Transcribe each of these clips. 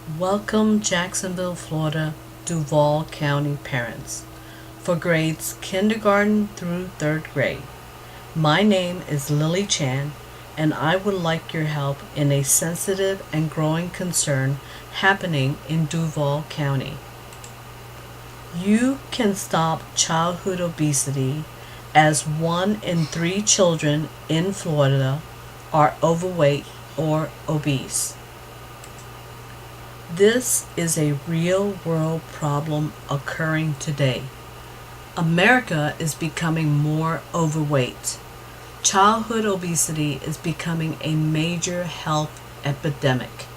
Welcome Jacksonville, Florida, Duval County Parents for grades kindergarten through 3rd grade. My name is Lily Chan, and I would like your help in a sensitive and growing concern happening in Duval County. You can stop childhood obesity, as 1 in 3 children in Florida are overweight or obese. This is a real-world problem occurring today. America is becoming more overweight. Childhood obesity is becoming a major health epidemic.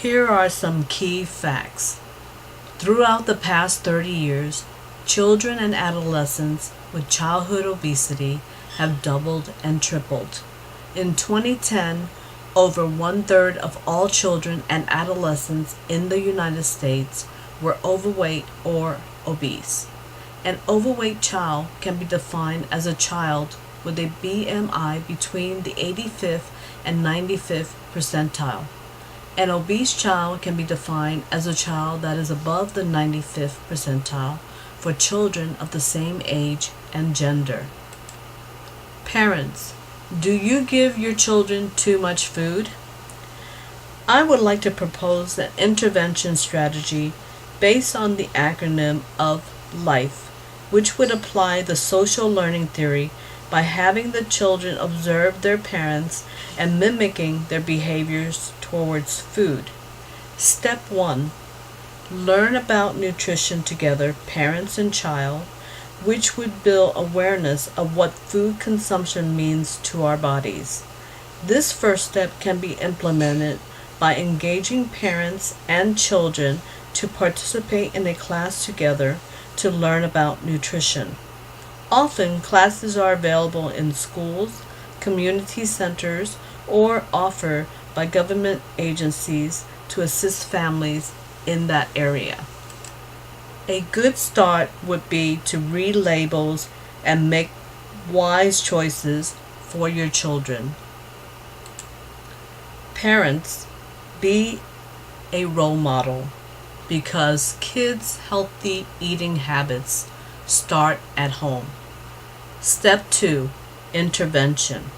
Here are some key facts. Throughout the past 30 years, children and adolescents with childhood obesity have doubled and tripled. In 2010, over 1/3 of all children and adolescents in the United States were overweight or obese. An overweight child can be defined as a child with a BMI between the 85th and 95th percentile. An obese child can be defined as a child that is above the 95th percentile for children of the same age and gender. Parents, do you give your children too much food? I would like to propose an intervention strategy based on the acronym of LIFE, which would apply the social learning theory by having the children observe their parents and mimicking their behaviors towards food. Step 1. Learn about nutrition together, parents and child, which would build awareness of what food consumption means to our bodies. This first step can be implemented by engaging parents and children to participate in a class together to learn about nutrition. Often, classes are available in schools, community centers, or offered by government agencies to assist families in that area. A good start would be to read labels and make wise choices for your children. Parents, be a role model, because kids' healthy eating habits start at home. Step 2. Intervention.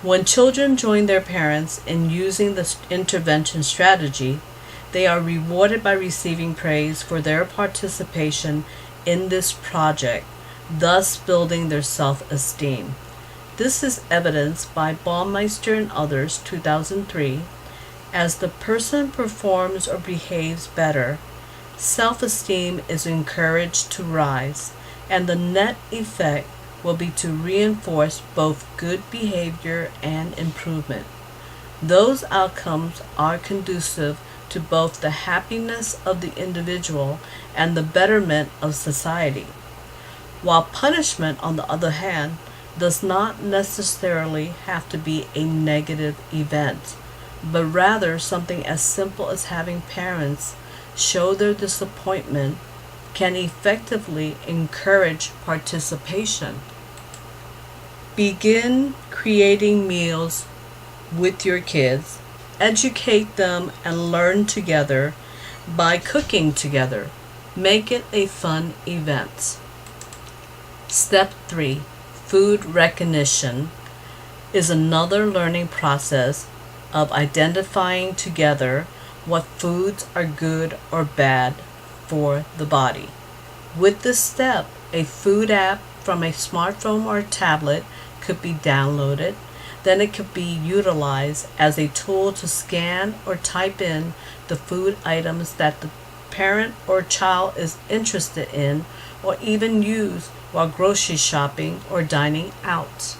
When children join their parents in using the intervention strategy, they are rewarded by receiving praise for their participation in this project, thus building their self-esteem. This is evidenced by Baumeister and others, 2003. As the person performs or behaves better, self-esteem is encouraged to rise, and the net effect will be to reinforce both good behavior and improvement. Those outcomes are conducive to both the happiness of the individual and the betterment of society. While punishment, on the other hand, does not necessarily have to be a negative event, but rather something as simple as having parents show their disappointment can effectively encourage participation. Begin creating meals with your kids. Educate them and learn together by cooking together. Make it a fun event. Step 3. Food recognition is another learning process of identifying together what foods are good or bad for the body. With this step, a food app from a smartphone or tablet could be downloaded. Then it could be utilized as a tool to scan or type in the food items that the parent or child is interested in, or even use while grocery shopping or dining out.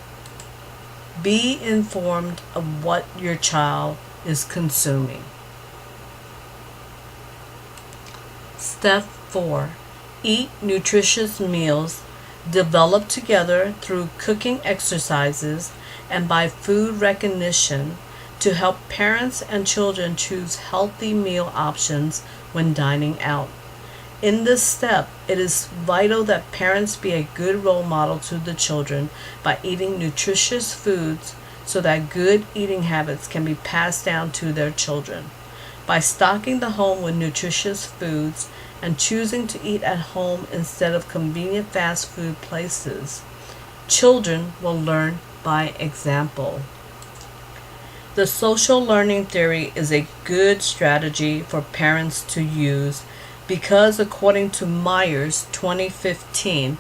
Be informed of what your child is consuming. Step 4. Eat nutritious meals developed together through cooking exercises and by food recognition to help parents and children choose healthy meal options when dining out. In this step, it is vital that parents be a good role model to the children by eating nutritious foods so that good eating habits can be passed down to their children. By stocking the home with nutritious foods and choosing to eat at home instead of convenient fast food places, children will learn by example. The social learning theory is a good strategy for parents to use because, according to Myers 2015,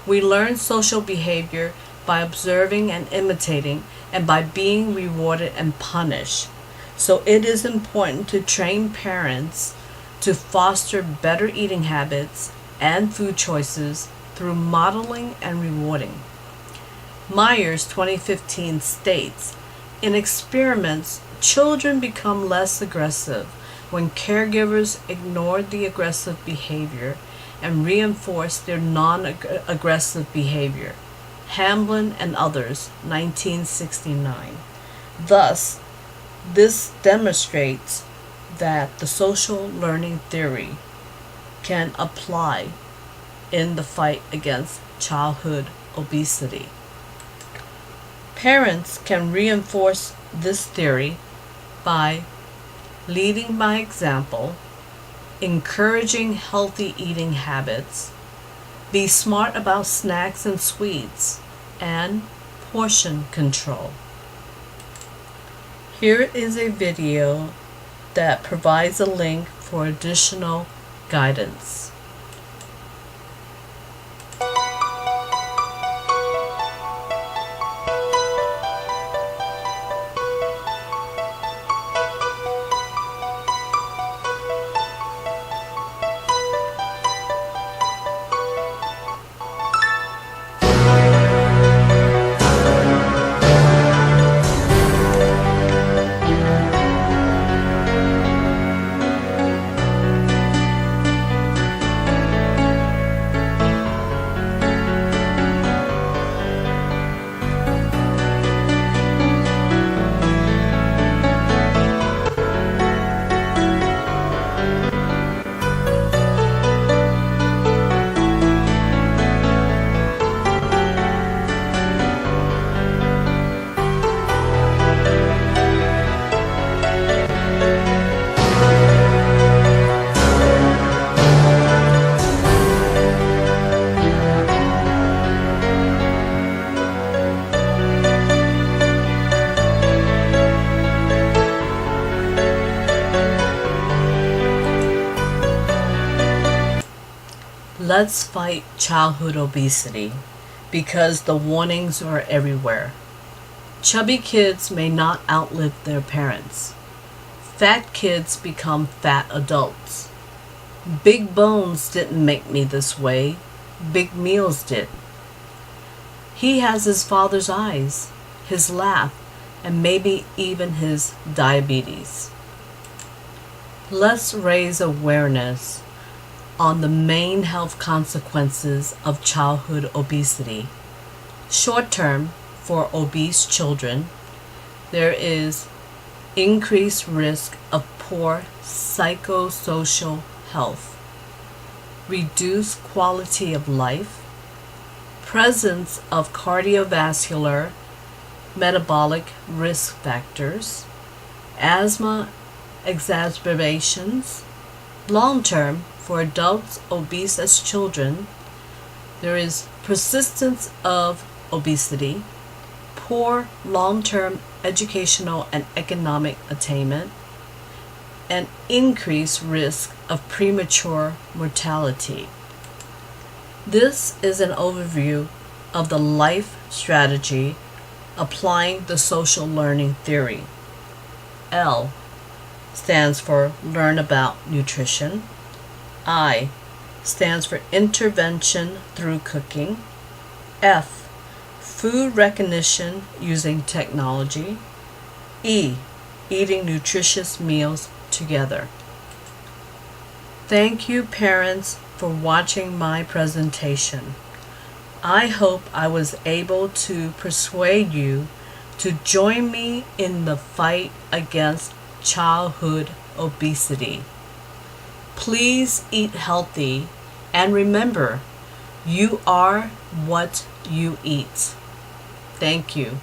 we learn social behavior by observing and imitating and by being rewarded and punished. So it is important to train parents to foster better eating habits and food choices through modeling and rewarding. Myers 2015 states, in experiments, children become less aggressive when caregivers ignore the aggressive behavior and reinforce their non-aggressive behavior. Hamblin and others, 1969. Thus, this demonstrates that the social learning theory can apply in the fight against childhood obesity. Parents can reinforce this theory by leading by example, encouraging healthy eating habits, be smart about snacks and sweets, and portion control. Here is a video that provides a link for additional guidance. Let's fight childhood obesity because the warnings are everywhere. Chubby kids may not outlive their parents. Fat kids become fat adults. Big bones didn't make me this way. Big meals did. He has his father's eyes, his laugh, and maybe even his diabetes. Let's raise awareness on the main health consequences of childhood obesity. Short term, for obese children, there is increased risk of poor psychosocial health, reduced quality of life, presence of cardiovascular, metabolic risk factors, asthma exacerbations. Long term, for adults obese as children, there is persistence of obesity, poor long-term educational and economic attainment, and increased risk of premature mortality. This is an overview of the life strategy applying the social learning theory. L stands for learn about nutrition. I stands for intervention through cooking. F, food recognition using technology. E, eating nutritious meals together. Thank you, parents, for watching my presentation. I hope I was able to persuade you to join me in the fight against childhood obesity. Please eat healthy and remember, you are what you eat. Thank you.